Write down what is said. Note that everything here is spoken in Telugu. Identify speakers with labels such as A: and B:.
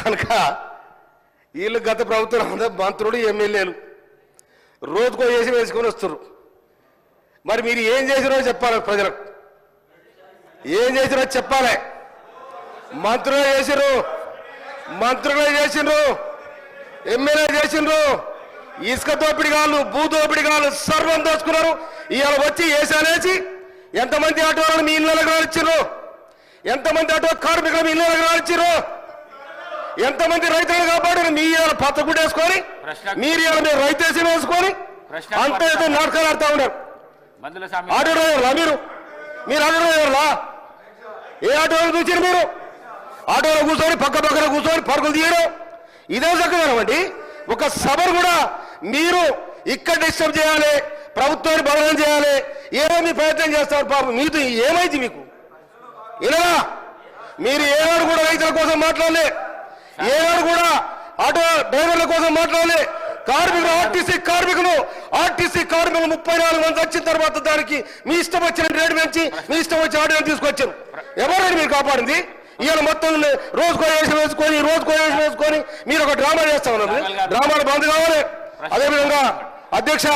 A: కనుక వీళ్ళు గత ప్రభుత్వం మంత్రులు ఎమ్మెల్యేలు రోజుకో చేసి వేసుకొని వస్తారు. మరి మీరు ఏం చేసిరో చెప్పాలి, ప్రజలకు ఏం చేసిరో చెప్పాలి. మంత్రులే చేసిండ్రు, ఎమ్మెల్యే చేసిండ్రు, ఇసుక దోపిడిగాళ్ళు, భూ దోపిడిగాళ్ళు సర్వం దోచుకున్నారు. ఇవాళ వచ్చి ఏసాలేసి ఎంతమంది ఆటోలను మీ ఇళ్ళకి రానిచ్చారు, ఎంతమంది ఆటో కార్మికులు మీ ఇళ్ళకి రానిచ్చారు, ఎంతమంది రైతులను కాపాడారు. మీ ఇవాళ పచ్చగుడ్డ వేసుకొని మీరు ఇవాళ మీరు రైతేసం వేసుకొని అంత ఏదో నాటకాలు ఆడుతూ ఉన్నారు. ఆటో డ్రైవర్లా మీరు ఆటో డ్రైవర్లా? ఏ ఆటోలో చూసారు మీరు? ఆటోలో కూర్చొని పక్కన కూర్చొని పరుగులు తీయడం ఇదే చక్కదనం అండి. ఒక సభను కూడా మీరు ఇక్కడ డిస్టర్బ్ చేయాలి, ప్రభుత్వాన్ని బదనం చేయాలి, ఏదో మీ ప్రయత్నం చేస్తారు. పాపం మీతో ఏమైంది మీకు? ఇలా మీరు ఏనాడు కూడా రైతుల కోసం మాట్లాడలే, ఏనాడు కూడా ఆటో డ్రైవర్ల కోసం మాట్లాడలే. కార్మికులు ఆర్టీసీ కార్మికులు 34 మంది వచ్చిన తర్వాత దానికి మీ ఇష్టం వచ్చిన రేటు పెంచి మీ ఇష్టం వచ్చిన ఆటో తీసుకొచ్చారు. ఎవరైనా మీరు కాపాడింది? ఇవాళ మొత్తం రోజుకో వేషం వేసుకొని మీరు ఒక డ్రామా చేస్తా ఉన్నారు. డ్రామాలు బంద్ కావాలి. అదేవిధంగా అధ్యక్ష